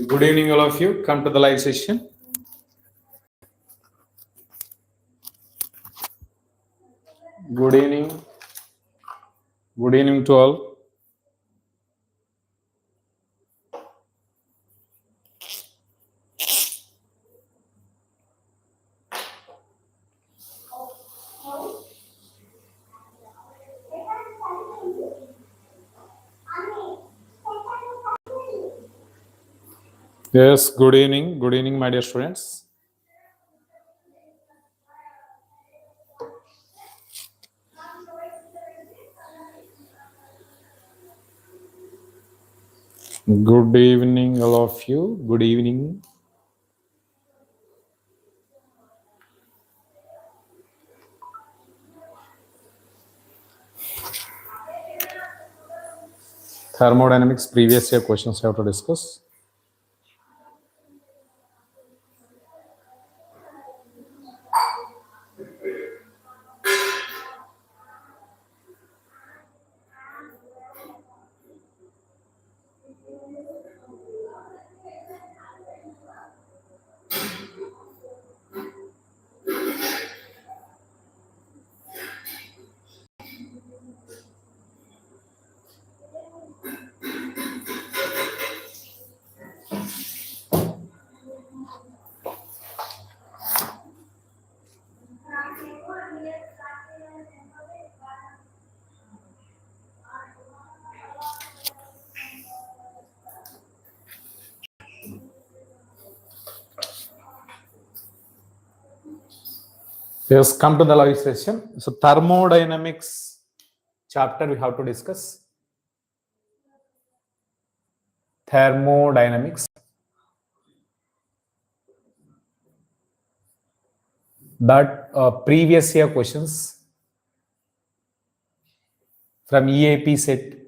Good evening, all of you. Come to the live session. Good evening. Good evening to all. Yes, good evening. Good evening, my dear students. Good evening, all of you. Good evening. Thermodynamics previous year questions I have to discuss. Yes, come to the live session. So thermodynamics chapter we have to discuss. Thermodynamics. That previous year questions from EAPCET,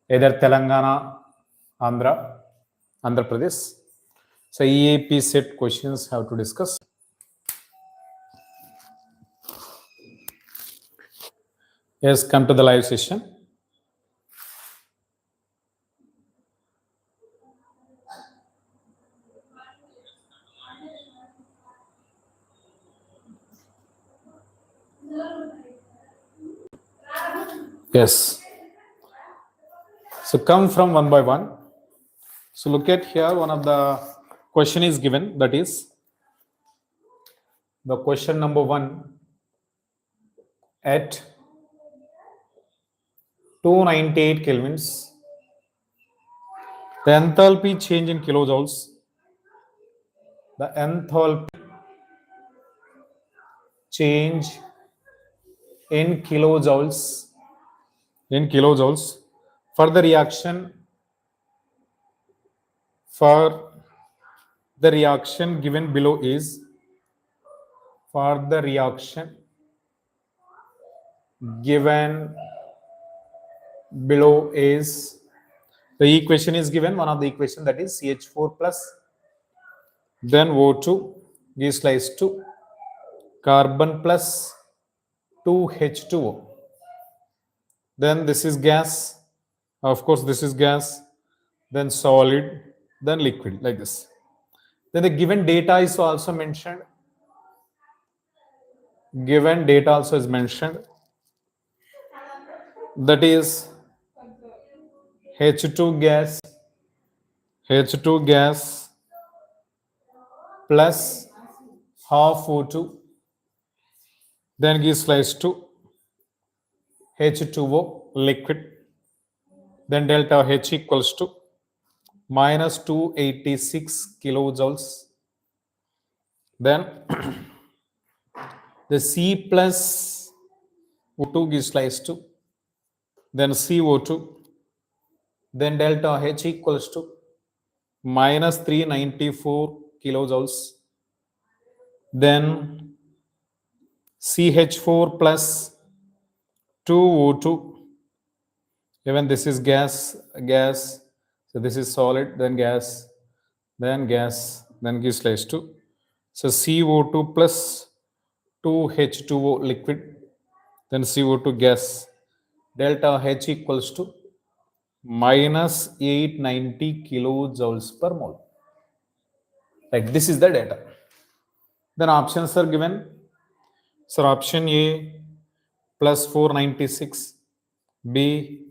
either Telangana, Andhra Pradesh. So EAPCET questions have to discuss. Yes, come to the live session. Yes. So come from one by one. So look at here, one of the question is given, that is the question number 1 at 298 kelvins, the enthalpy change in kilojoules, the enthalpy change in kilojoules for the reaction given below is, for the reaction given below is, the equation is given, one of the equation, that is CH4 plus, then O2 gives rise to carbon plus 2H2O. Then this is gas, of course this is gas, then solid, then liquid, like this. Then the given data is also mentioned. Given data also is mentioned, that is H2 gas plus half O2, then gives rise to H2O liquid, then delta H equals to minus 286 kilojoules. Then the C plus O2 gives rise to, then CO2, then delta H equals to minus 394 kilojoules. Then CH4 plus 2O2. Even this is gas. So this is solid, then gas, then gives rise to. So CO2 plus 2H2O liquid, then CO2 gas. Delta H equals to minus 890 kilojoules per mole. Right, this is the data. Then options are given. So option A plus 496, B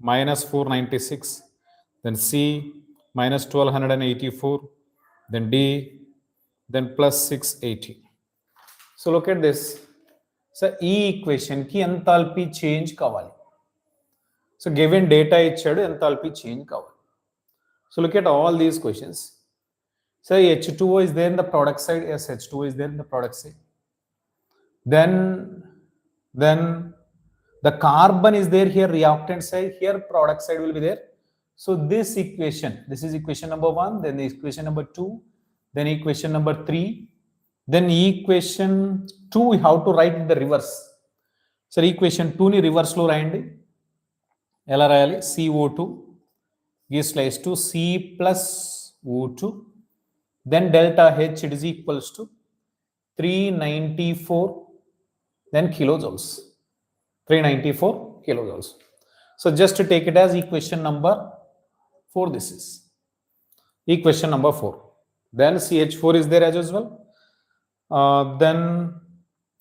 minus 496, then C minus 1284, then D, then plus 680. So look at this. So E equation ki enthalpy change kavali. So given data ichchadu enthalpy change kavali. So look at all these questions. So H2O is there in the product side. Yes, H2O is there in the product side. Then the carbon is there here, reactant side, here product side will be there. So this equation, this is equation number 1, then equation number 2, then equation number 3, then equation 2 we have to write in the reverse. So equation 2 ni reverse lo rayandi. Ela rayali? CO2 gives rise to C plus O2, then delta H, it is equals to 394, then kilojoules. 394 kilojoules. So just to take it as equation number 4, this is equation number 4. Then CH4 is there as usual. Then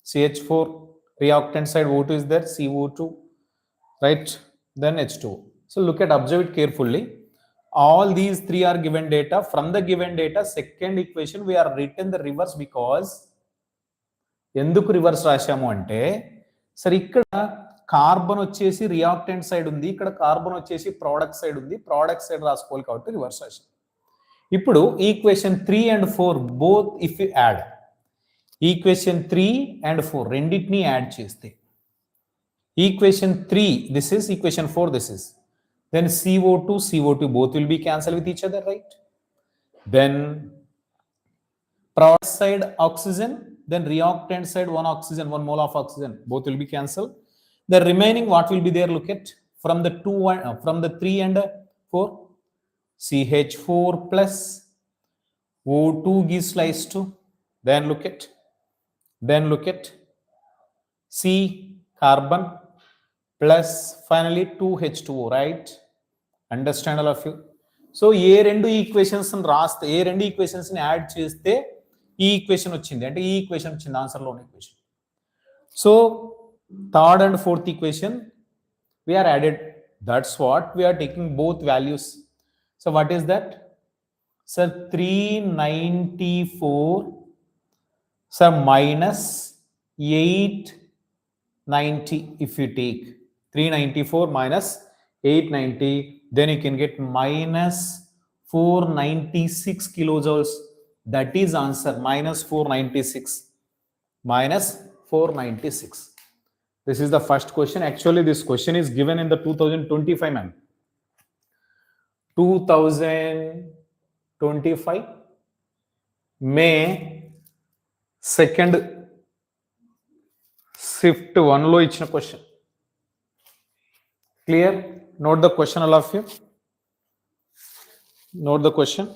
CH4 reactant side O2 is there, CO2, right? Then H2O. So look at, observe it carefully. All these three are given data. From the given data, second equation we are written the reverse because ఎందుకు reverse రాశాము అంటే సరే ఇక్కడ carbon వచ్చేసి reactant side ఉంది, ఇక్కడ carbon వచ్చేసి product side ఉంది, ప్రోడక్ట్ సైడ్ రాసుకోవాలి కాబట్టి రివర్స్ రాశాం. ఇప్పుడు equation 3 and 4 both if you add, equation 3 and 4 రెండింటిని యాడ్ చేస్తే equation 3 this is equation 4 this is, then CO2 both will be cancelled with each other, right? Then product side oxygen, then reactant side one oxygen, 1 mole of oxygen, both will be cancelled. The remaining what will be there, look at from the 3 and 4, CH4 plus O2 gives rise to, then look at C carbon plus finally 2H2O, right? Understand all of you? So ఏ రెండు equations రాస్తే, ఏ రెండు equations ని add చేస్తే ఈ equation వచ్చింది అంటే ఈ ఈక్వేషన్ వచ్చింది ఆన్సర్లో ఉన్న equation. So third and fourth equation we are added, that's what we are taking both values. So what is that? Sir 394 sir minus 890. If you take 394 minus 890, then you can get minus 496 kilojoules. That is answer, minus 496. Minus 496. This is the first question. Actually, this question is given in the 2025, ma'am. 2025 May 2nd shift 1 lo ichina question. Clear? Note the question, all of you. Note the question.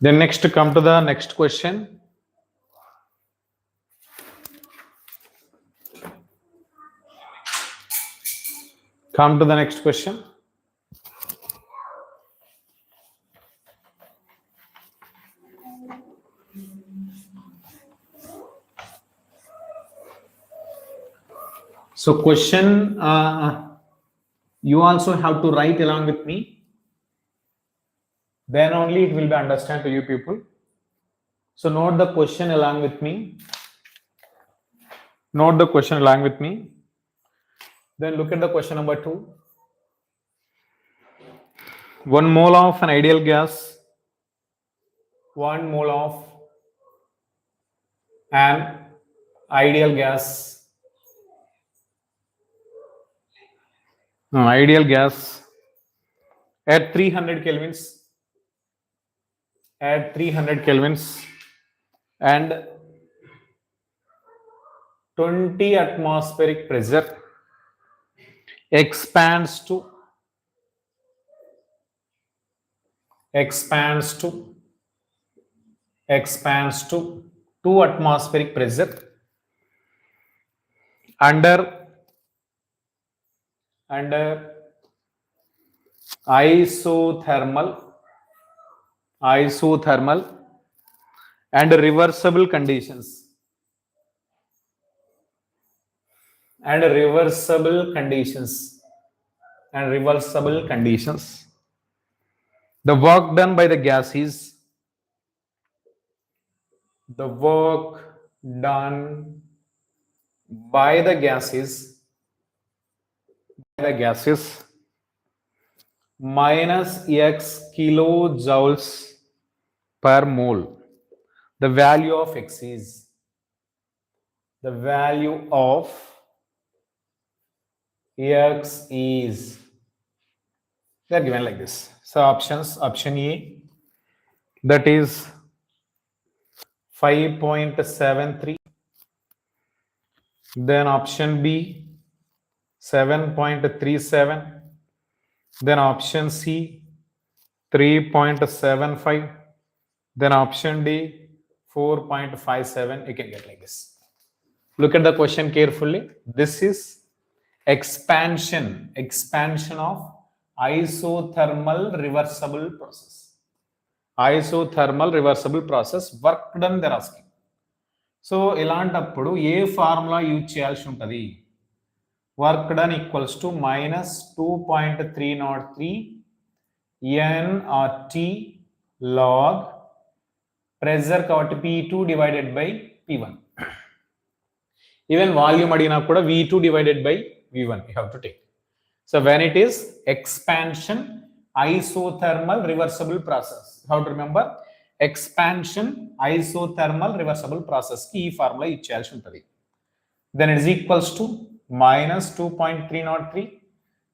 Then next, come to the next question. Come to the next question. So question, you also have to write along with me. Then only it will be understand to you people. So note the question along with me. Note the question along with me. Then look at the question number 2. 1 mole of an ideal gas 1 mole of an ideal gas, ideal gas at 300 kelvins, and 20 atmospheric pressure expands to expands to 2 atmospheric pressure under isothermal and reversible conditions, and reversible conditions the work done by the gas is the work done by the gases minus x kilojoules per mole. The value of x is the value of x is they are given like this. So options, option A, that is 5.73, then option B 7.37, then option C 3.75, then option D 4.57. You can get like this. Look at the question carefully. This is expansion of isothermal reversible process. Isothermal reversible process, work done they're asking. So ఇలాంటప్పుడు ఏ formula use చేయాల్సి ఉంటుంది? Work done equals to minus 2.303 NRT log pressure కాబట్టి P2 divided by P1. Even volume అడిగినా కూడా V2 divided by V1 you have to take. So when it is expansion isothermal reversible process, how to remember? Expansion isothermal reversible process ki ee formula icheyalsi untadi. Then it is equals to minus 2.303.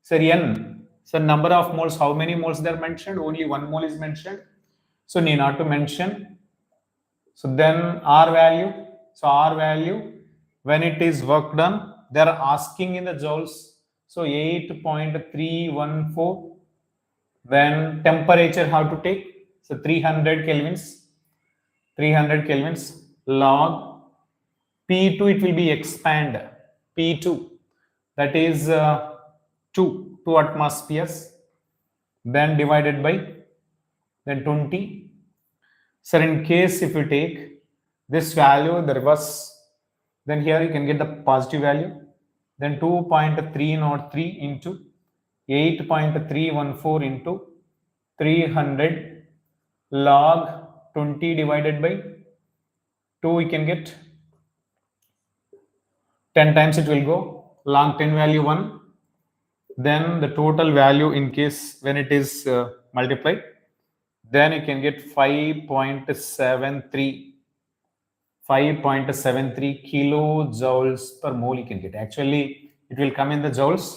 So n, so number of moles, how many moles they are mentioned? Only 1 mole is mentioned, so need not to mention. So then R value, so R value when it is work done they are asking in the joules, so 8.314. Then temperature how to take? So 300 kelvins log P2, it will be expand P2, that is 2 atmospheres, then divided by then 20. So in case if you take this value the reverse, then here you can get the positive value, then 2.303 into 8.314 into 300 log 20 divided by 2, we can get 10 times it will go, log 10 value 1, then the total value in case when it is multiplied, then you can get 5.73 kilojoules per mole you can get. Actually it will come in the joules,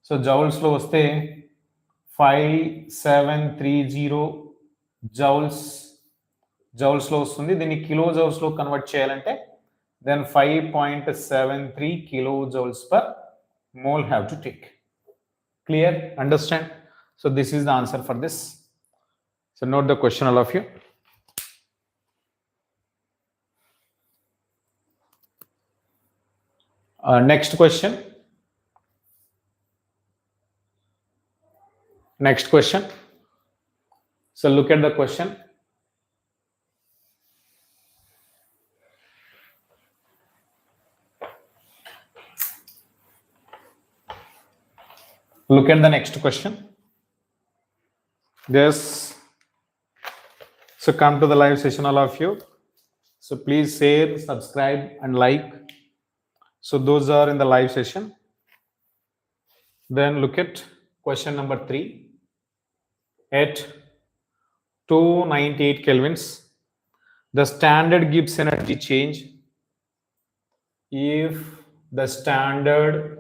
so joules lo vaste 5730 joules లో వస్తుంది. దీన్ని kilo joules లో convert చేయాలంటే then 5.73 kilojoules per mole have to take. Clear? Understand? So this is the answer for this. So note the question, all of you. Next question. So look at the question. Look at the next question. Yes. So come to the live session, all of you. So please share, subscribe and like. So those are in the live session. Then look at question number 3. At 298 kelvins, the standard Gibbs energy change, if the standard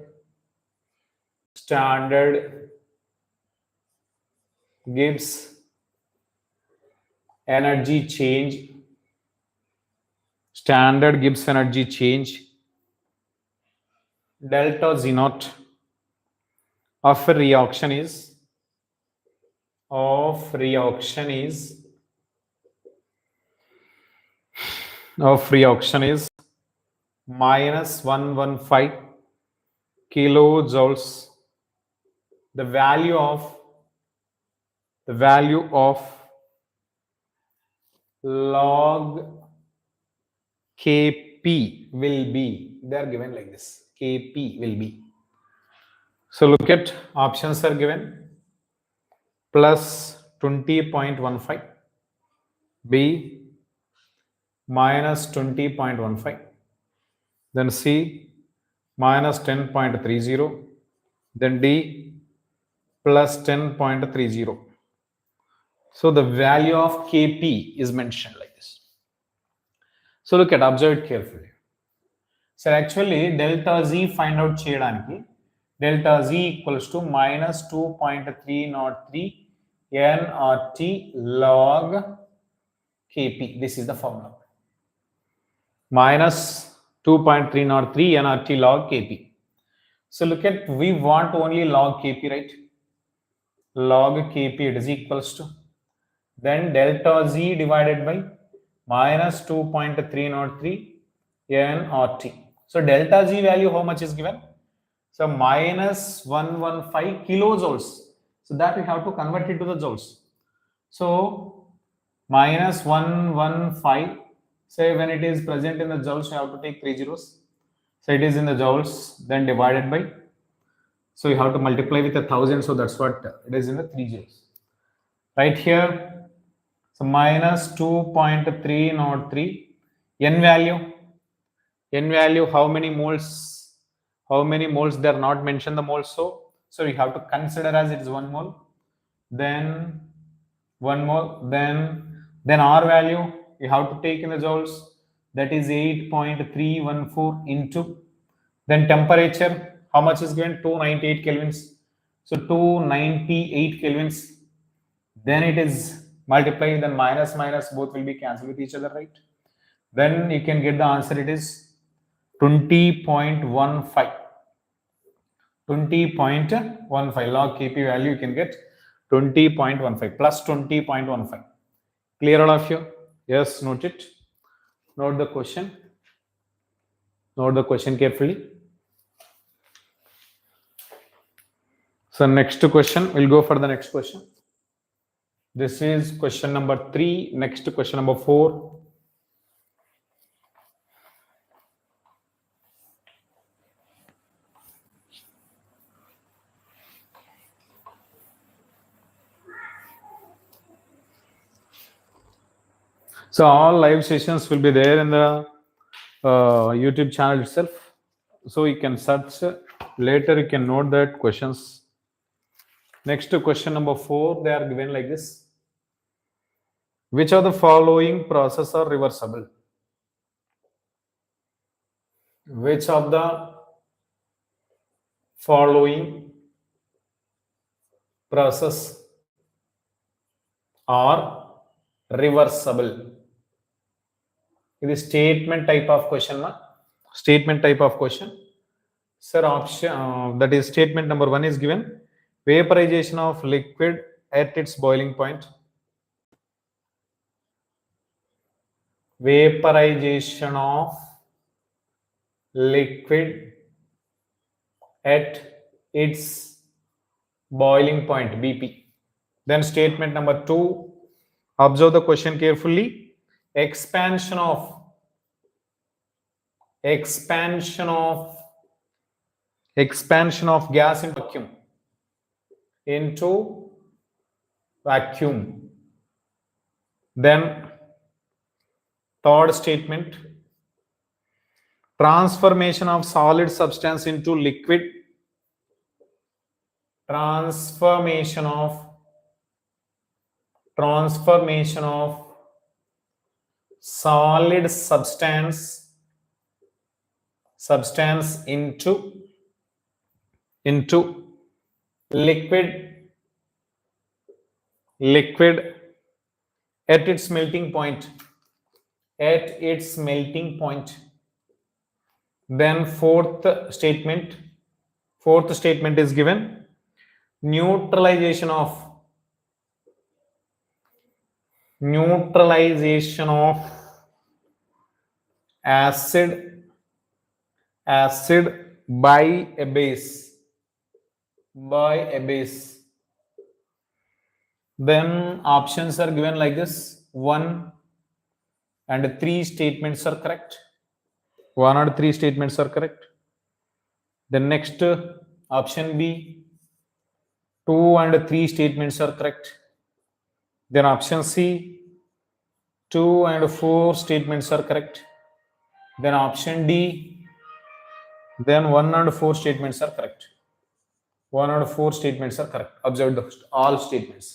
Gibbs energy change, standard Gibbs energy change delta Z naught of a reaction is minus 115 kilojoules. The value of log Kp will be, they are given like this, Kp will be. So look at options are given, plus 20.15, B minus 20.15, then C minus 10.30, then D plus 10.30. So the value of Kp is mentioned like this. So look at, observe it carefully. So actually delta Z find out cheyadaniki, delta Z equals to minus 2.303 nRT log Kp. This is the formula. Minus 2.303 nRT log Kp. So look at, we want only log Kp, right? Log Kp, it is equals to, then delta Z divided by minus 2.303 nRT. So delta Z value how much is given? So minus 115 kilojoules. So that we have to convert it to the joules. So minus 115, say when it is present in the joules, you have to take 3 zeros. So it is in the joules, then divided by, so you have to multiply with 1,000. So that's what it is in the 3 zeros. Right here, so minus 2.303, n value, how many moles, they are not mentioned the moles, so you have to consider as it is 1 mole, then 1 mole, then R value you have to take in the joules, that is 8.314 into, then temperature, how much is given? 298 kelvins. So 298 kelvins, then it is multiply, then minus both will be cancelled with each other, right? Then you can get the answer, it is 20.15. 20.15 log Kp value you can get 20.15 plus 20.15. Clear all of you? Yes, note it. Note the question. Note the question carefully. So next question, we'll go for the next question. This is question number 3. Next question number 4. So all live sessions will be there in the YouTube channel itself. So you can search later, you can note that questions. Next to question number 4, they are given like this. Which of the following processes are reversible? Which of the following processes are reversible? It is statement type of question, na? Statement type of question. Sir, option that is statement number 1 is given. Vaporization of liquid at its boiling point. Vaporization of liquid at its boiling point, BP. Then statement number 2, observe the question carefully. Expansion of gas into vacuum. Then third statement, transformation of solid substance into liquid. Transformation of solid substance into liquid at its melting point. Then fourth statement is given, neutralization of acid by a base. Then options are given like this: 1 and 3 statements are correct. 1 or 3 statements are correct. The next option B, 2 and 3 statements are correct. Then option C, 2 and 4 statements are correct. Then option D, then 1 and 4 statements are correct. 1 and 4 statements are correct. Observe all statements.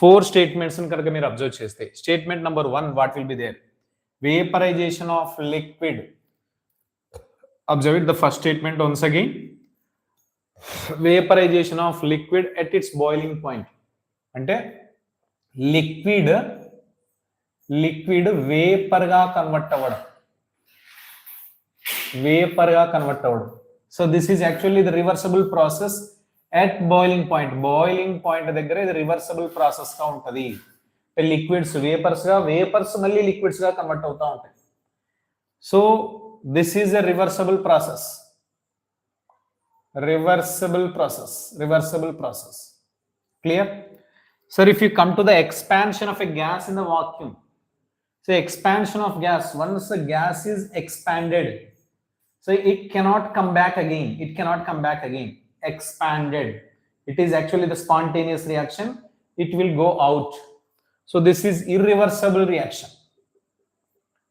4 statements in karaka meer observe cheste. Statement number 1, what will be there? Vaporization of liquid. Observe it, the first statement once again. Vaporization of liquid at its boiling point. Ante liquid vapor ga convert avvadam. So this is actually the reversible process at boiling point. Boiling point దగ్గర ఇది reversible process గా ఉంటది. Liquids vapors మళ్ళీ liquids గా convert అవుతా ఉంటాయి. So this is a reversible process. Clear? Sir, if you come to the expansion of a gas in the vacuum, so expansion of gas, once the gas is expanded, so it cannot come back again. Expanded, it is actually the spontaneous reaction, it will go out. So this is irreversible reaction,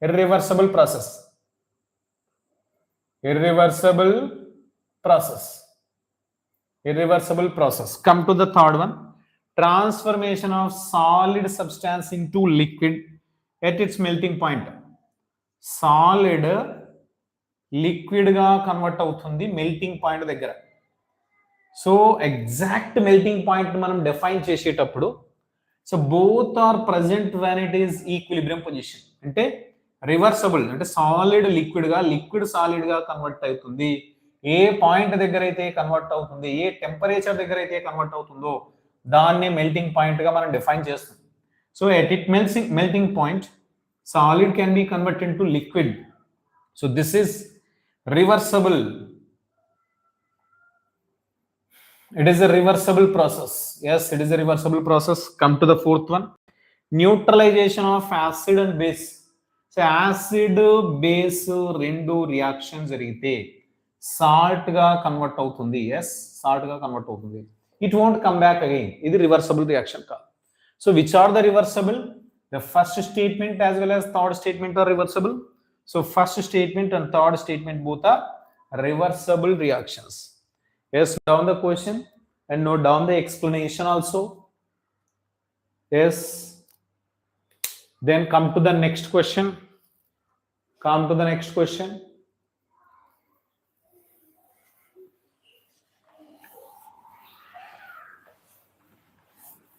irreversible process. Come to the third one, transformation of solid substance into liquid at its melting point. Solid liquid గా convert అవుతుంది melting point దగ్గర. So exact melting point మనం define చేసేటప్పుడు, so both are present when it is equilibrium position. అంటే reversible, అంటే solid liquid గా, liquid solid గా convert అవుతుంది. ఏ పాయింట్ దగ్గర అయితే కన్వర్ట్ అవుతుంది, ఏ టెంపరేచర్ దగ్గర అయితే కన్వర్ట్ అవుతుందో దాన్నే మెల్టింగ్ పాయింట్ గా మనం డిఫైన్ చేస్తాం. So at it melting point, solid can be converted into liquid. So this is reversible. It is a reversible process. Yes, it is a reversible process. Come to the fourth one, neutralization of acid and base. So acid base rendu reaction jarigite salt ga convert avutundi. Yes, salt ga convert avutundi. It won't come back again. This is reversible reaction ka. So which are the reversible? The first statement as well as third statement are reversible. So first statement and third statement both are reversible reactions. Yes, down the question and note down the explanation also. Yes. Then come to the next question.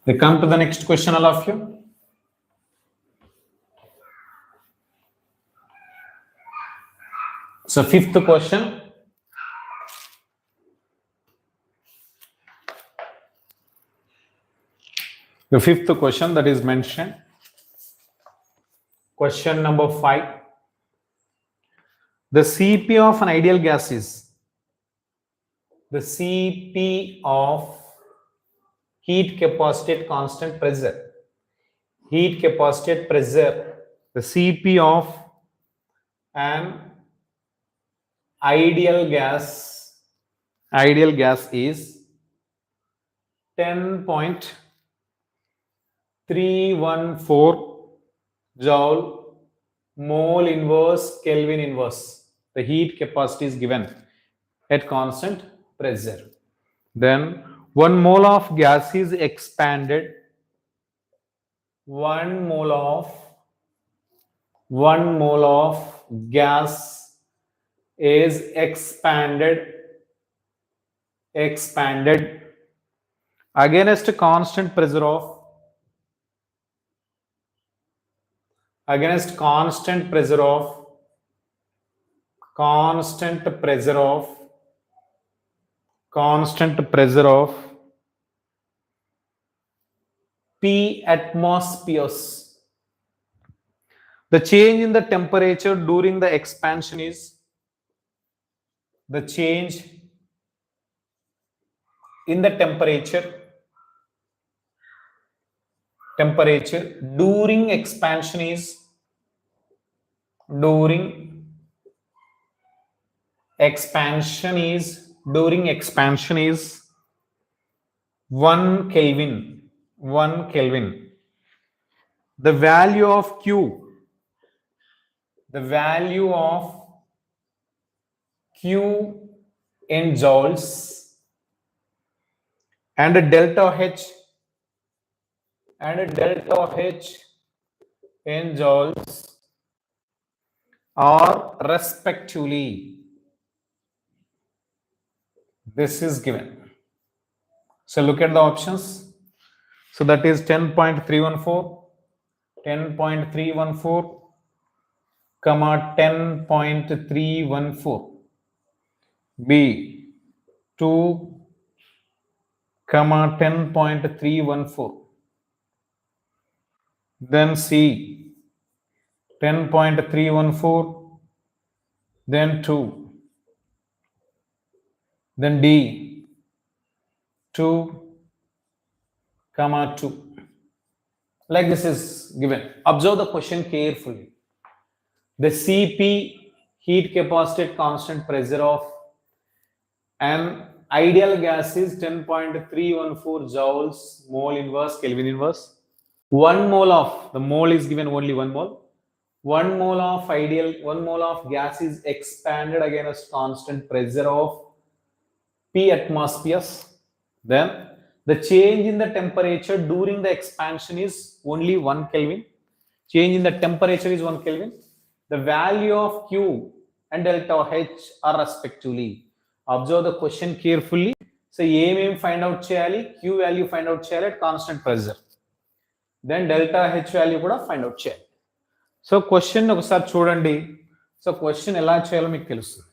They come to the next question, all of you. So fifth question. The fifth question that is mentioned. Question number 5. The Cp of an ideal gas is the Cp of heat capacity at constant pressure. The Cp of an ideal gas is 10.314 joule mole inverse Kelvin inverse. The heat capacity is given at constant pressure. Then 1 mole of gas is expanded. 1 mole of 1 mole of gas is expanded against constant pressure of constant pressure of P atmospheres. The change in the temperature during the expansion is the change in the temperature during expansion is 1 Kelvin. The value of Q in joules and delta H in joules are respectively. This is given. So look at the options. So that is 10.314, 10.314, comma 10.314. B 2, comma 10.314. Then C 10.314. Then 2. Then D 2, comma 2. Like this is given. Observe the question carefully. The Cp, heat capacity at constant pressure of an ideal gas is 10.314 joules mole inverse Kelvin inverse. 1 mole of, the mole is given only 1 mole. 1 mole of gas is expanded against constant pressure of P atmospheres. Then the change in the temperature during the expansion is only 1 Kelvin. Change in the temperature is 1 Kelvin. The value of Q and delta H are respectively. Observe the question carefully. So, A find out cheyali, Q value find out cheyali at constant pressure. Then delta H value kuda find out cheyali. So, question ఒకసారి చూడండి. So question ఎలా చేయాలో మీకు తెలుస్తుంది.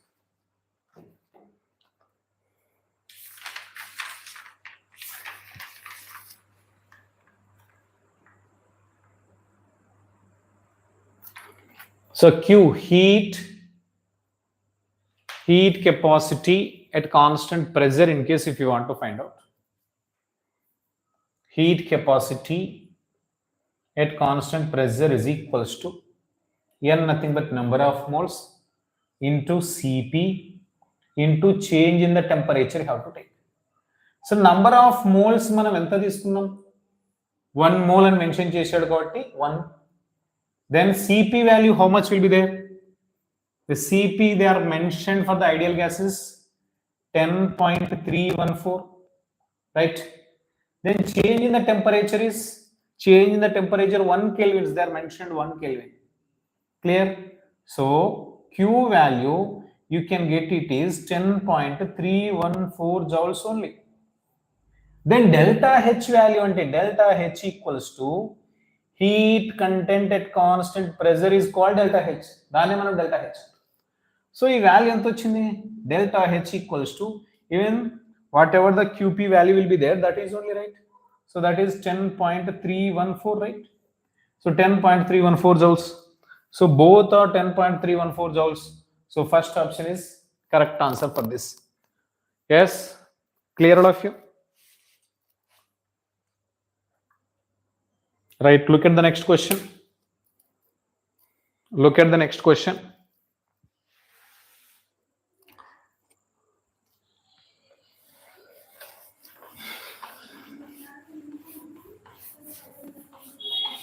So Q, heat capacity at constant pressure in case if you want to find out. Heat capacity at constant pressure is equals to N nothing but number of moles into Cp into change in the temperature you have to take. So number of moles మనం ఎంత తీసుకున్నాం 1 mole అని mention చేశాడు కాబట్టి 1. Then Cp value how much will be there? The Cp they are mentioned for the ideal gases 10.314, right? Then change in the temperature is 1 Kelvin. They are mentioned 1 Kelvin. Clear? So Q value you can get it is 10.314 joules only. Then delta H value ante delta H equals to heat content at constant pressure is called delta H. Dane manam delta H. So ee value enta ochindi delta H equals to even whatever the Qp value will be there, that is only right. So that is 10.314, right? So 10.314 joules. So both are 10.314 joules. So first option is correct answer for this. Yes, clear all of you? Right, look at the next question. Look at the next question.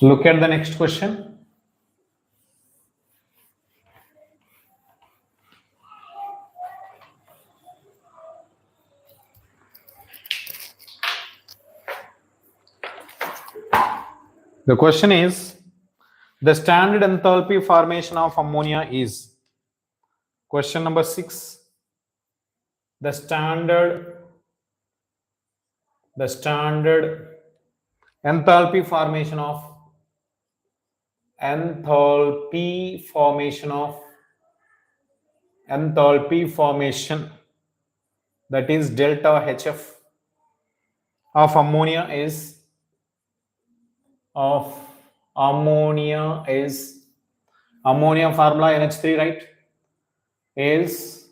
Look at the next question. The question is, The standard enthalpy formation of ammonia is, question number 6, the standard enthalpy formation of enthalpy formation, that is delta HF of ammonia is ammonia formula NH3, right, is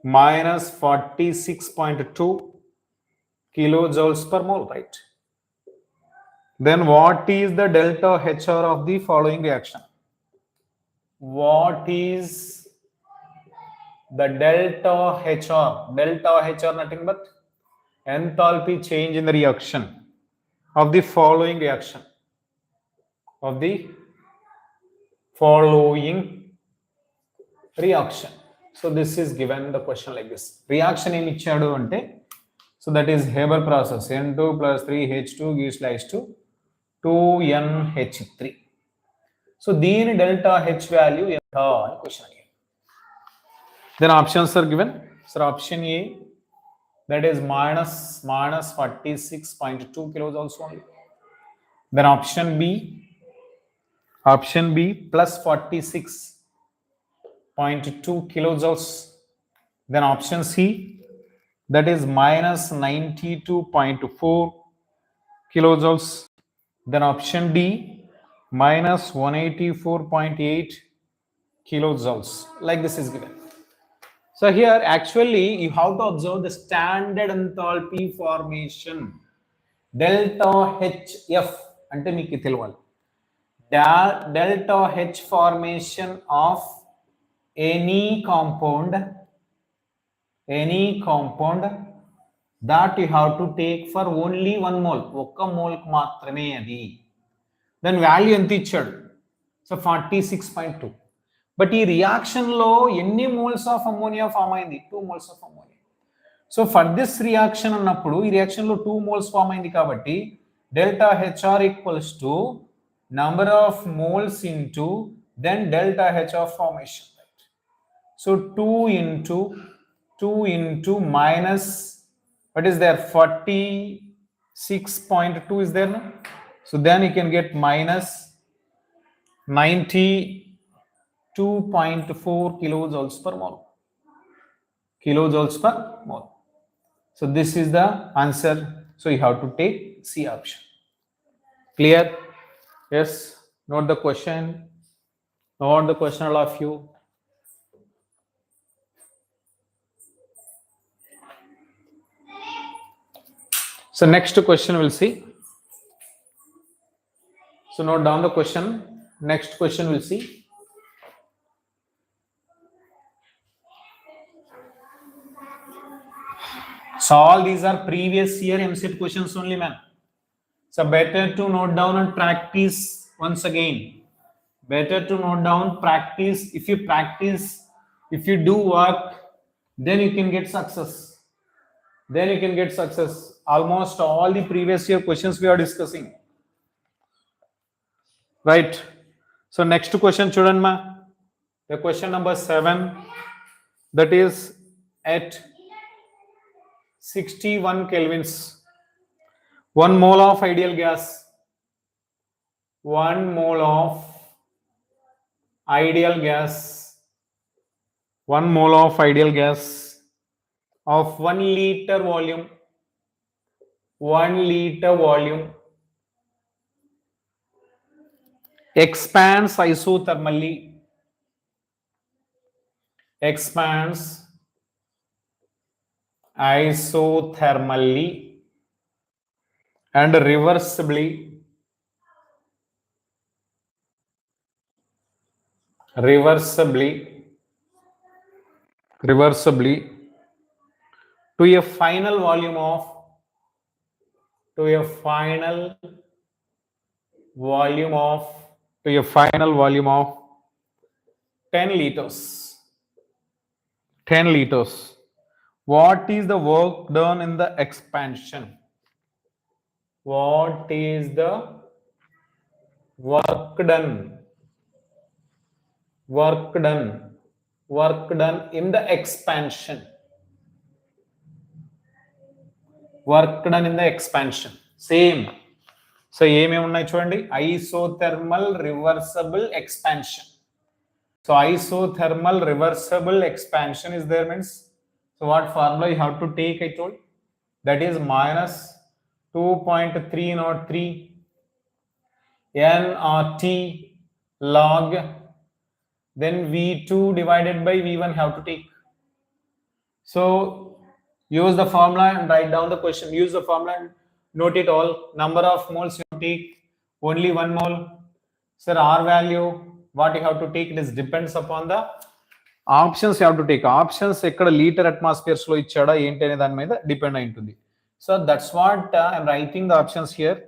minus 46.2 kilojoules per mole, right? Then what is the delta HR of the following reaction? What is the delta HR? Delta HR nothing but enthalpy change in the reaction of the following reaction. So this is given the question like this. Reaction em ichadu ante, so that is Haber process, N2 plus 3H2 gives rise to 2NH3. So దీని delta H value ఎంత అని question again. Then options are given. So option A, that is minus 46.2 kilojoules only. Then option B plus 46.2 kilojoules. Then option C, that is minus 92.4 kilojoules. Then option D, minus 184.8 kilojoules. Like this is given. So here actually you have to observe the standard enthalpy formation, delta HF ante meeku televali. Delta H formation of any compound that you have to take for only 1 mole, ఒక్క mole కు మాత్రమే అది. Then value ఎంత ఇచ్చాడు? So 46.2. But ఈ reaction లో ఎన్ని moles of ammonia form అయింది? 2 moles of ammonia. So for this reaction అన్నప్పుడు ఈ రియాక్షన్ లో 2 moles ఫామ్ అయింది కాబట్టి delta HR equals to number of moles into then delta H of formation. So 2 into minus, what is there, 46.2 is there, no? So then you can get minus 92.4 kilojoules per mole. So this is the answer. So you have to take C option. Clear? Yes, note the question, all of you. So next question we'll see. So note down the question. Next question we'll see. So all these are previous year EAPCET questions only, man. So better to note down and practice once again. Better to note down, practice. If you practice, if you do work, then you can get success. Almost all the previous year questions we are discussing. Right. So next question, children, ma. The question number 7, that is at 61 kelvins. 1 mole of ideal gas. 1 mole of ideal gas. 1 mole of ideal gas of 1 liter volume. 1 liter volume expands isothermally. And reversibly to a final volume of 10 liters. 10 liters. What is the work done in the expansion? What is the work done in the expansion, same. So ఏమేమి ఉన్నాయి చూడండి, isothermal reversible expansion. So isothermal reversible expansion is there means, so what formula you have to take, I told, that is minus 2.303 nRT log, then V2 divided by V1 have to take. So use the formula and write down the question. Use the formula and note it all. Number of moles you take, only 1 mole. Sir, R value, what you have to take, it is depends upon the options you have to take. Options ekkada liter atmospheres lo ichchada enti ane dani meeda depend ayi untundi. So that's what I am writing the options here.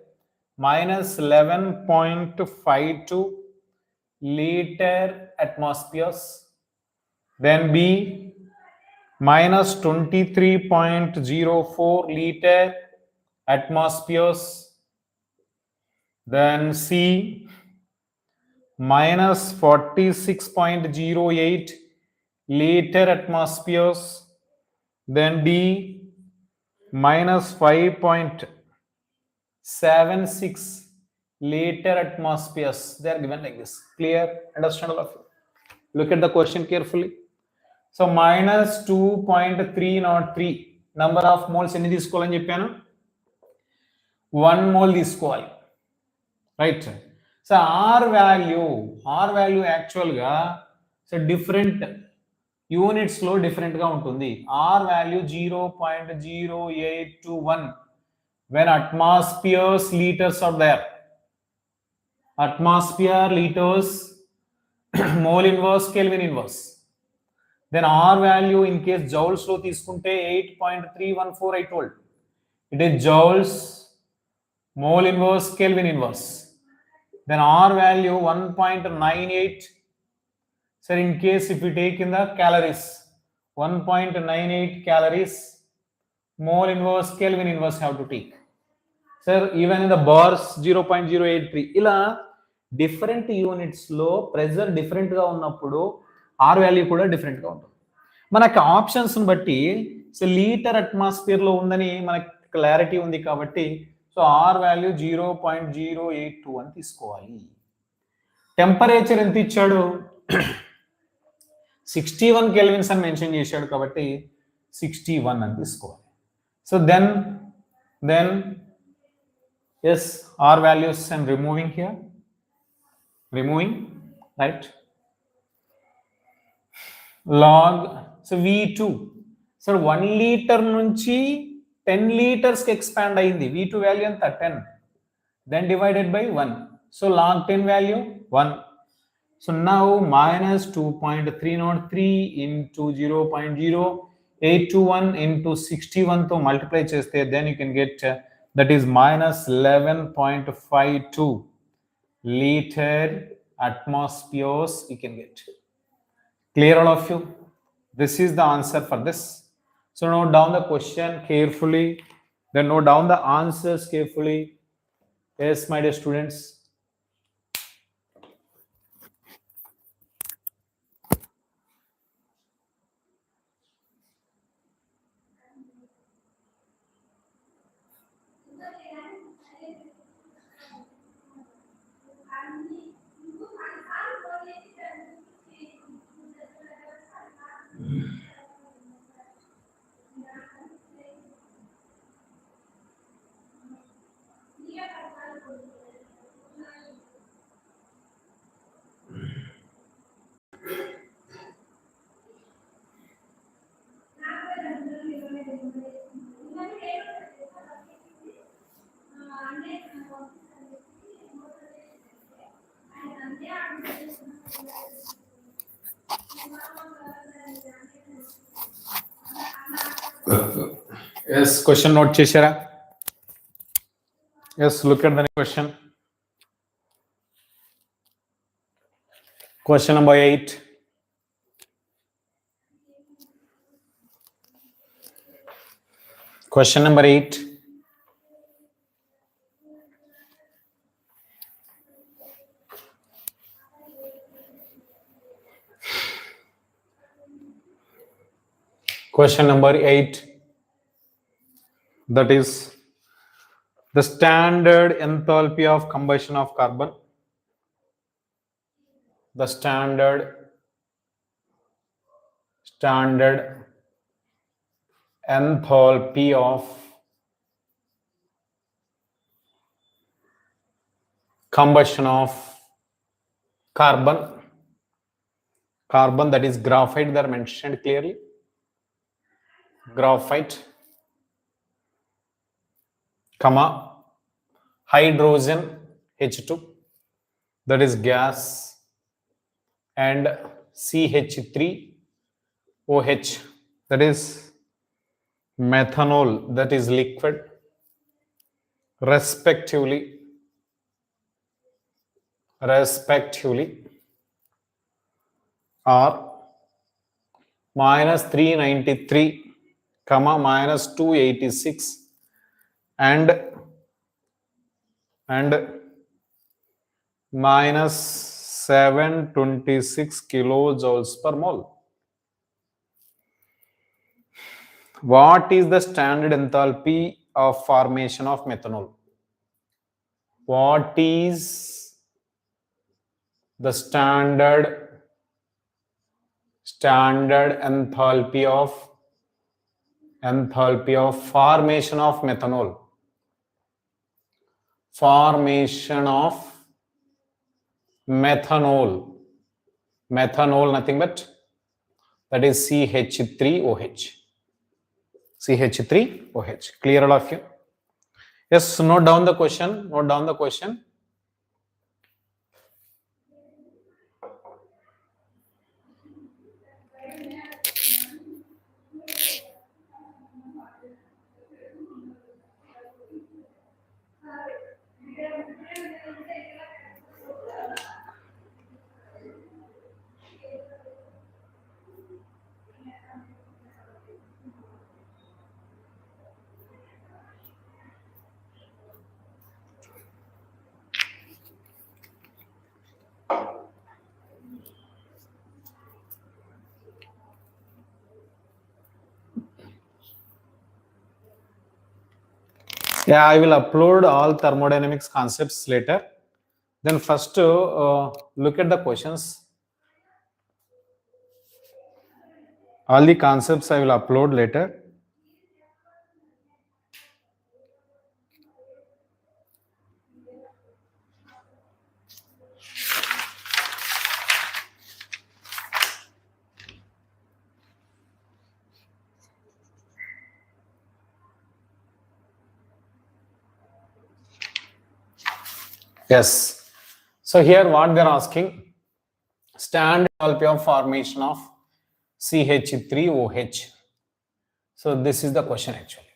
Minus 11.52 liter atmospheres. Then B, minus 23.04 liter atmospheres. Then C, minus 46.08 liter atmospheres. Then D, minus 5.76 liter atmospheres. They are given like this. Clear? Understand all of you? Look at the question carefully. So minus 2.303 number of moles ఎన్ని తీసుకోవాలని చెప్పాను, 1 mole తీసుకోవాలి, right. So R value యాక్చువల్గా so different యూనిట్స్లో డిఫరెంట్గా ఉంటుంది. R value 0.0821 when atmospheres liters are there. Atmosphere liters mole inverse Kelvin inverse. Then R value in case joules lo తీసుకుంటే 8.314 I told. It is joules, mole inverse, Kelvin inverse. Then R value 1.98. So in case if we take in the calories, 1.98 calories, mole inverse, Kelvin inverse have to take. Sir, even in the bars 0.083. ఇలా different యూనిట్స్లో pressure డిఫరెంట్గా ఉన్నప్పుడు are value కూడా డిఫరెంట్గా ఉంటుంది. మనకి ఆప్షన్స్ని బట్టి so litre అట్మాస్ఫియర్లో ఉందని మనకి క్లారిటీ ఉంది కాబట్టి సో ఆర్ వాల్యూ 0.082 అని తీసుకోవాలి. టెంపరేచర్ ఎంత ఇచ్చాడు, 61 కెల్విన్స్ అని మెన్షన్ చేశాడు కాబట్టి 61 అని తీసుకోవాలి. So then yes, R values I'm removing here, right. Log, so V2, so 1 liter నుంచి 10 liters కి ఎక్స్పాండ్ అయింది. V2 వాల్యూ ఎంత 10, then divided by 1, so log 10 value 1. So now minus 2.303 into 0.0821 into 61 తో multiply చేస్తే then you can get that is minus 11.52 liter atmospheres you can get. Clear all of you? This is the answer for this. So note down the question carefully, then note down the answers carefully. Yes, my dear students. Yes, question note chesara. Yes, look at the next question. Question number 8. Question number 8. Question number 8, that is the standard enthalpy of combustion of carbon. The standard enthalpy of combustion of carbon, that is graphite, they are mentioned clearly. Graphite, comma, hydrogen H2, that is gas, and CH3OH, that is methanol, that is liquid, respectively are minus 393, comma, minus 286 and minus 726 kilojoules per mole. What is the standard enthalpy of formation of methanol? What is the standard enthalpy of formation of methanol? Formation of methanol, nothing but that is CH3OH. CH3OH. Clear, all of you? Yes, note down the question. Yeah, I will upload all thermodynamics concepts later. Then first look at the questions. All the concepts I will upload later. Yes. So here what they are asking, standard enthalpy of formation of CH3OH. So this is the question actually.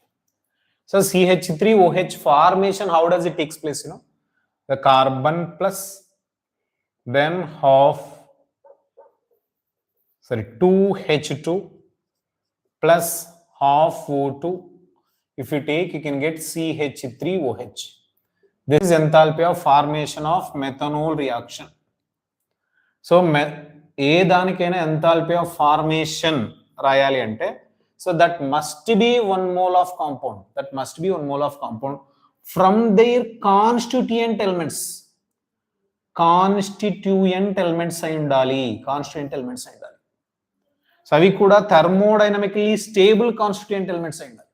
So CH3OH formation, how does it takes place? The carbon plus then 2H2 plus half O2. If you take, you can get CH3OH. This is enthalpy of formation of methanol reaction. So ఏ దానికైనా enthalpy of formation రాయాలి అంటే, so that must be 1 mole of compound. From their constituent elements. అయి ఉండాలి. So అవి కూడా thermodynamically stable constituent elements అయి ఉండాలి.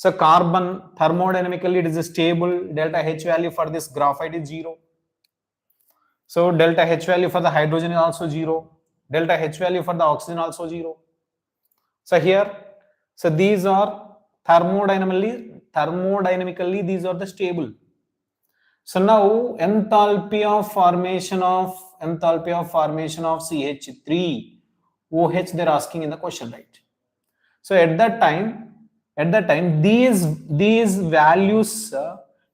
So carbon, thermodynamically it is a stable. Delta H value for this graphite is 0. So delta H value for the hydrogen is also 0. Delta H value for the oxygen also 0. So here, so these are thermodynamically these are the stable. So now enthalpy of formation of CH3OH they are asking in the question, right? So at that time these values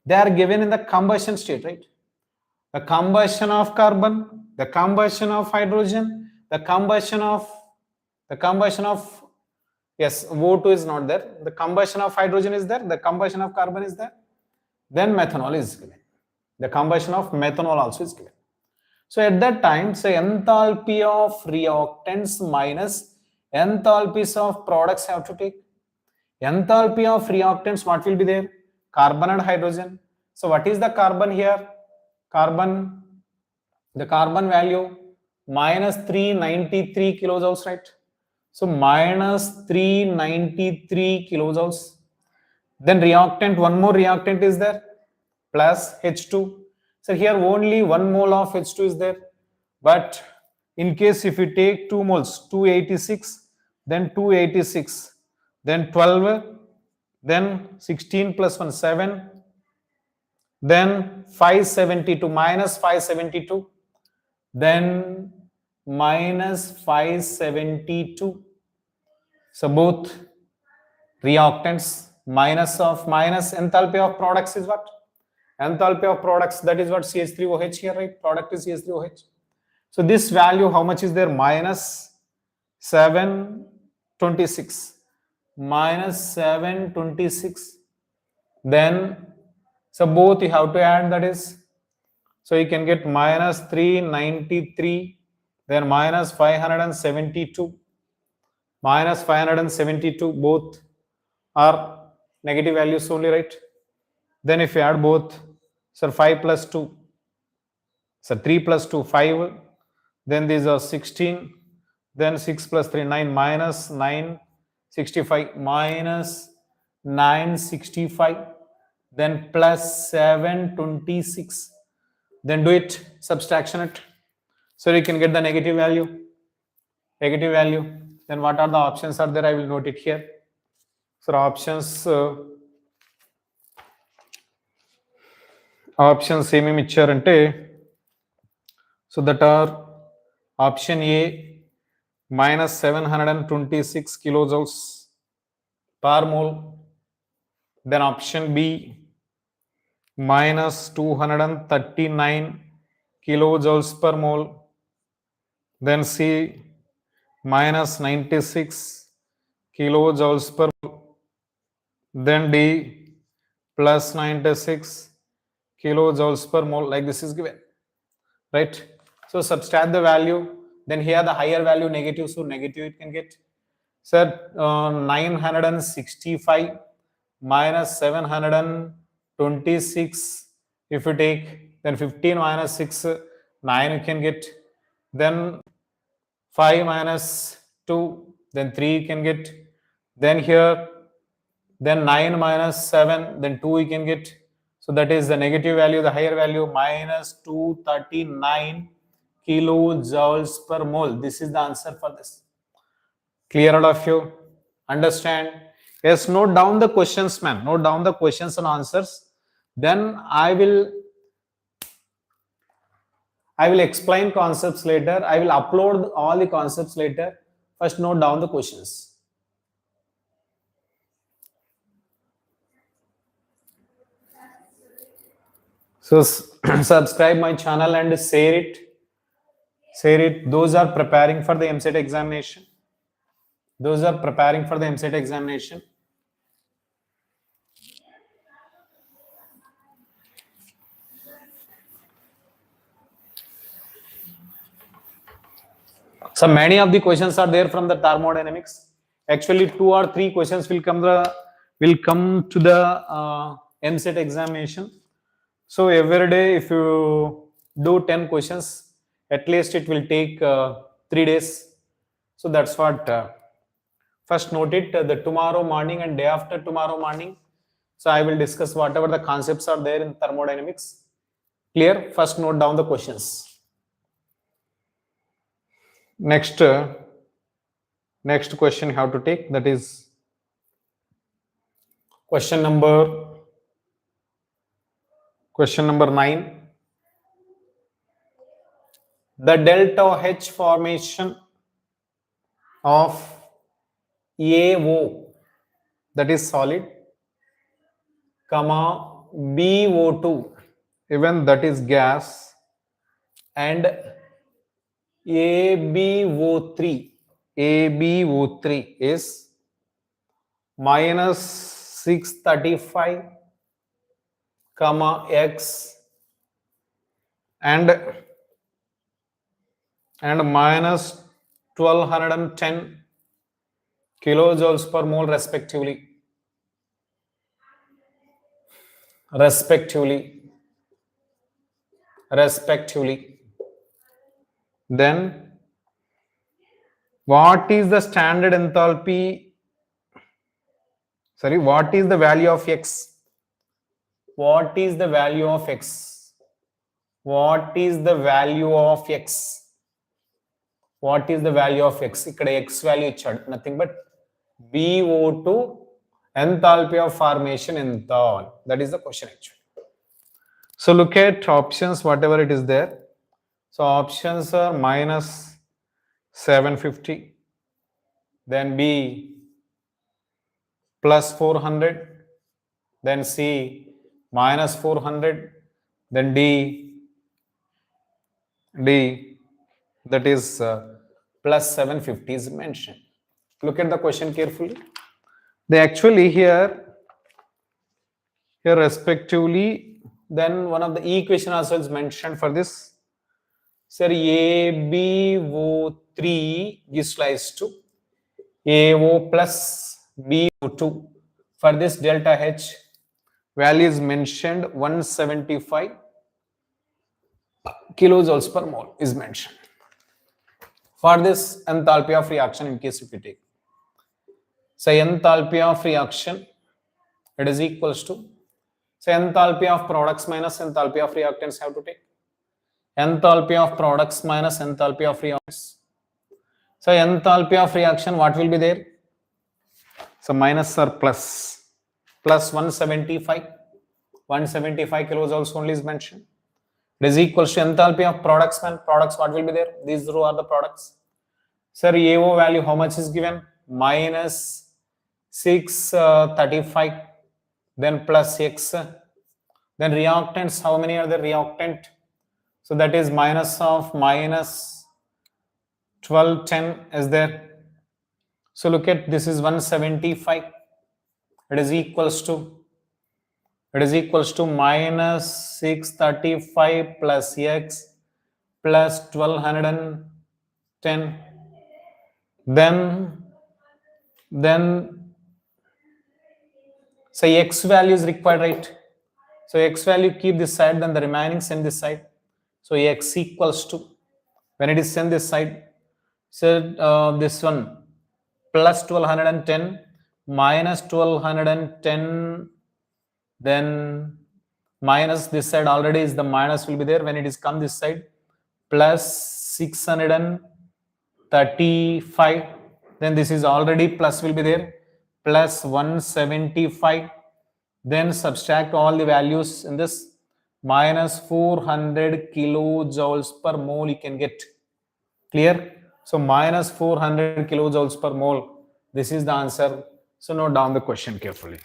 they are given in the combustion state, right? The combustion of carbon, the combustion of hydrogen, the combustion of yes, O2 is not there. The combustion of hydrogen is there. The combustion of carbon is there. Then methanol is given. The combustion of methanol also is given. So at that time, say enthalpy of reactants minus Enthalpies of products have to take. Enthalpy of reactants, what will be there? Carbon and hydrogen. So what is the carbon here? Carbon, the carbon value minus 393 kilojoules, right? So minus 393 kilojoules. Then reactant, one more reactant is there, plus H2. So here only 1 mole of H2 is there. But in case if you take 2 moles, 286, then 286, then 12, then 16 plus 1, 7, then 572, minus 572, then minus 572. So both reactants, minus enthalpy of products is what? Enthalpy of products, that is what CH3OH here, right? Product is CH3OH. So this value, how much is there? Minus 726. Minus 726. Then, so both you have to add, that is. So you can get minus 393, then minus 572. Minus 572, both are negative values only, right? Then if you add both, so 5 plus 2, so 3 plus 2, 5, then these are 16, then 6 plus 3, 9, minus 965, minus 965, then plus 726, then do it, subtraction it, so you can get the negative value. Then what are the options are there? I will note it here. So options ఏమేమి ఇచ్చారంటే, so that are option A minus 726 kilojoules per mole, then option B minus 239 kilojoules per mole, then C minus 96 kilojoules per mole, then D plus 96 kilojoules per mole, like this is given, right? So subtract the value, then here the higher value negative, so negative it can get. So 965 minus 726, if you take, then 15 minus 6, 9 you can get, then 5 minus 2, then 3 you can get, then here, then 9 minus 7, then 2 you can get. So that is the negative value, the higher value, minus 239 kilojoules per mole. This is the answer for this. Clear, all of you? Understand? Yes, note down the questions, man. Note down the questions and answers. Then I will explain concepts later. I will upload all the concepts later. First note down the questions. So subscribe my channel and share it. Those are preparing for the EAPCET examination. So many of the questions are there from the thermodynamics. Actually 2 or 3 questions will come to the EAPCET examination. So every day if you do 10 questions, at least it will take 3 days. So that's what, first note it, the tomorrow morning and day after tomorrow morning. So I will discuss whatever the concepts are there in thermodynamics. Clear? First note down the questions. Next question you have to take, that is question number 9. The delta H formation of AO, that is solid, comma BO2, even that is gas, and ABO3 is minus 635, comma X, and minus 1210, kilojoules per mole respectively. Then what is the standard enthalpy? Sorry, what is the value of x? What is the value of x? What is the value of x? What is the value of x? ఇక్కడ x value ఇచ్చాడు, nothing but BO2 enthalpy of formation ఎంత. That is the question actually. So look at options, whatever it is there. So options are minus 750, then B plus 400, then C minus 400, then D that is plus 750 is mentioned. Look at the question carefully. They actually here respectively, then one of the equation also is mentioned for this. Sir, ABO3 gives rise to AO plus BO2. For this delta H value is mentioned 175 kilojoules per mole is mentioned. For this enthalpy of reaction, in case if you take, say enthalpy of reaction, it is equals to, say enthalpy of products minus enthalpy of reactants have to take. Enthalpy of products minus enthalpy of reactants. So enthalpy of reaction, what will be there? So minus or plus 175 kilojoules only is mentioned. It is equals to enthalpy of products, and products, what will be there? These row are the products. Sir, AO value how much is given? Minus 635, then plus x, then reactants, how many are the reactant? So that is minus of minus 1210 is there. So look at this is 175. It is equals to minus 635 plus x plus 1210. Then say x value is required, right? So x value keep this side, then the remaining send this side. So x equals to, when it is sent this side, so this one plus 1210 minus 1210, then minus this side already is the minus will be there. When it is come this side, plus 635, then this is already plus will be there, plus 175, then subtract all the values in this, minus 400 kilojoules per mole you can get. Clear? So minus 400 kilojoules per mole, this is the answer. So note down the question carefully.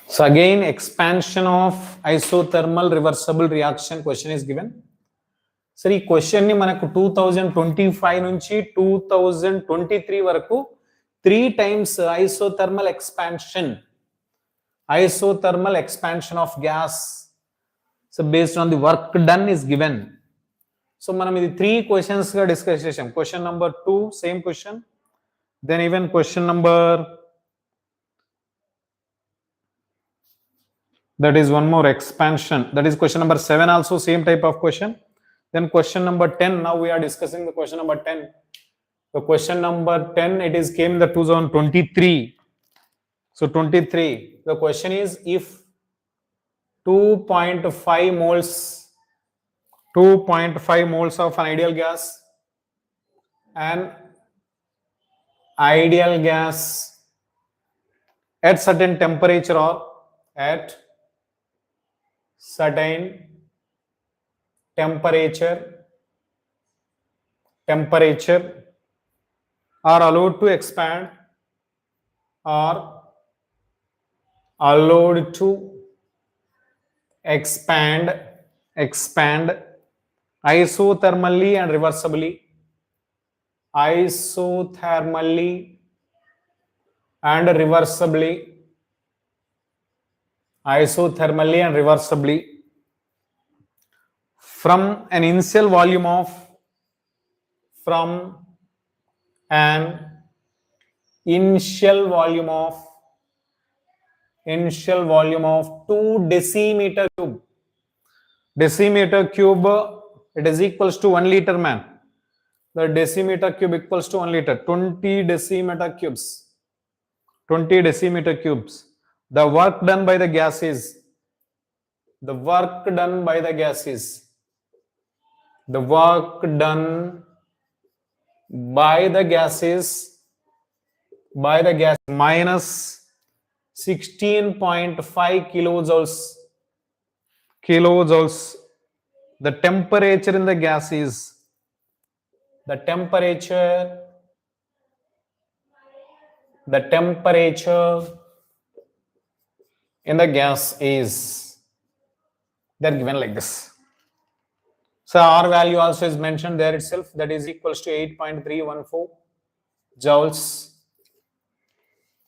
So again, expansion of isothermal reversible reaction question is given. సరే, ఈ question ని మనకు 2025 నుంచి 2023 వరకు 3 times isothermal expansion of gas, so based on the work done is given. So మనం ఇది 3 questions గా discuss చేసాం. Question number 2 same question, then even question number, that is one more expansion, that is question number 7 also same type of question. Then question number 10, now we are discussing the question number 10. So question number 10, it is came in the 2023. So 23, the question is, if 2.5 moles of an ideal gas at certain temperature or at certain temperature are allowed to expand isothermally and reversibly and reversibly, isothermally and reversibly, from an initial volume of initial volume of 2 decimeter cube. Decimeter cube, it is equals to 1 liter, man. The decimeter cube equals to 1 liter. 20 decimeter cubes. 20 decimeter cubes. The work done by the gas is the work done by the gas is minus 16.5 kilojoules. The temperature in the gas is the temperature in the gas is, they're given like this. So R value also is mentioned there itself, that is equals to 8.314 joules.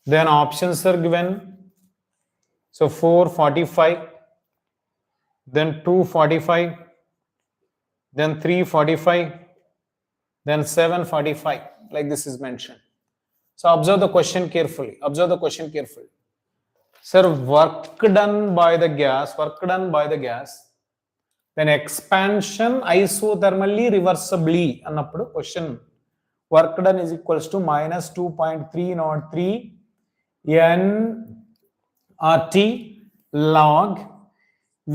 Then options are given. So 445, then 245, then 345, then 745, like this is mentioned. So observe the question carefully. Sir, work done by the gas, then expansion isothermally reversibly annappudu question work done is equals to minus 2.303 nRT log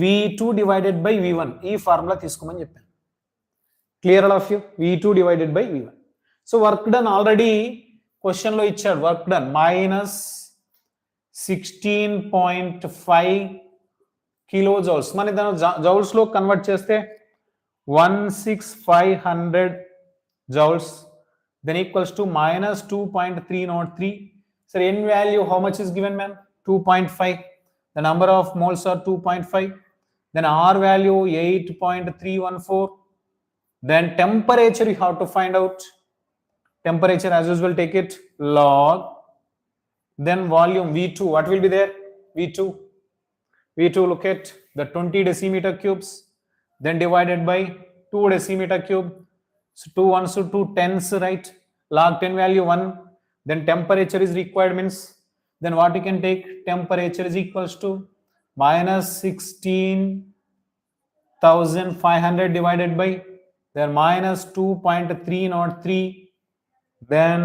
V2 divided by V1. ఈ formula తీసుకోమని చెప్పాను. Clear all of you? V2 divided by V1. So work done already question లో ఇచ్చాడు. Work done minus 16.5 kilo joules. మన దాన్ని joules లో convert చేస్తే 16500 joules, then equals to minus 2.303. So n value how much is given, man? 2.5. The number of moles are 2.5. Then R value 8.314. Then temperature you have to find out. Temperature as usual, take it log. Then volume V2, what will be there? V2, look at the 20 decimeter cubes, then divided by 2 decimeter cube. So 2 ones to 2 tens, right? Log 10 value 1. Then temperature is required means, then what you can take? Temperature is equals to minus 16,500 divided by then minus 2.303, then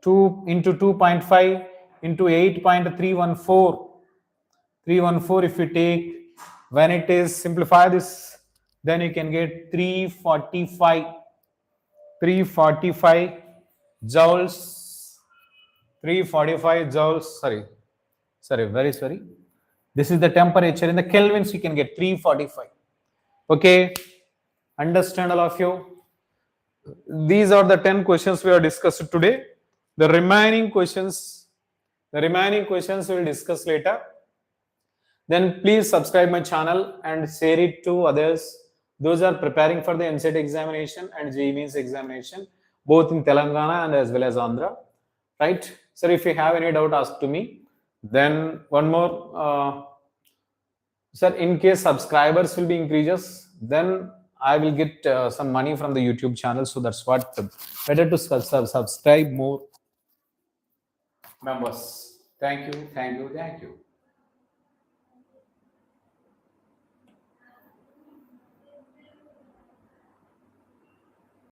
2 into 2.5 into 8.314 if you take, when it is simplify this, then you can get 345 joules. 345 joules, very sorry, this is the temperature in the kelvins. You can get 345. Okay, understand all of you? These are the 10 questions we have discussed today. The remaining questions we will discuss later. Then please subscribe my channel and share it to others. Those are preparing for the EAPCET examination and JEE Mains examination, both in Telangana and as well as Andhra. Right? Sir, if you have any doubt, ask to me. Then one more, sir, in case subscribers will be increases, then I will get some money from the YouTube channel. So that's what, better to subscribe more members. Thank you.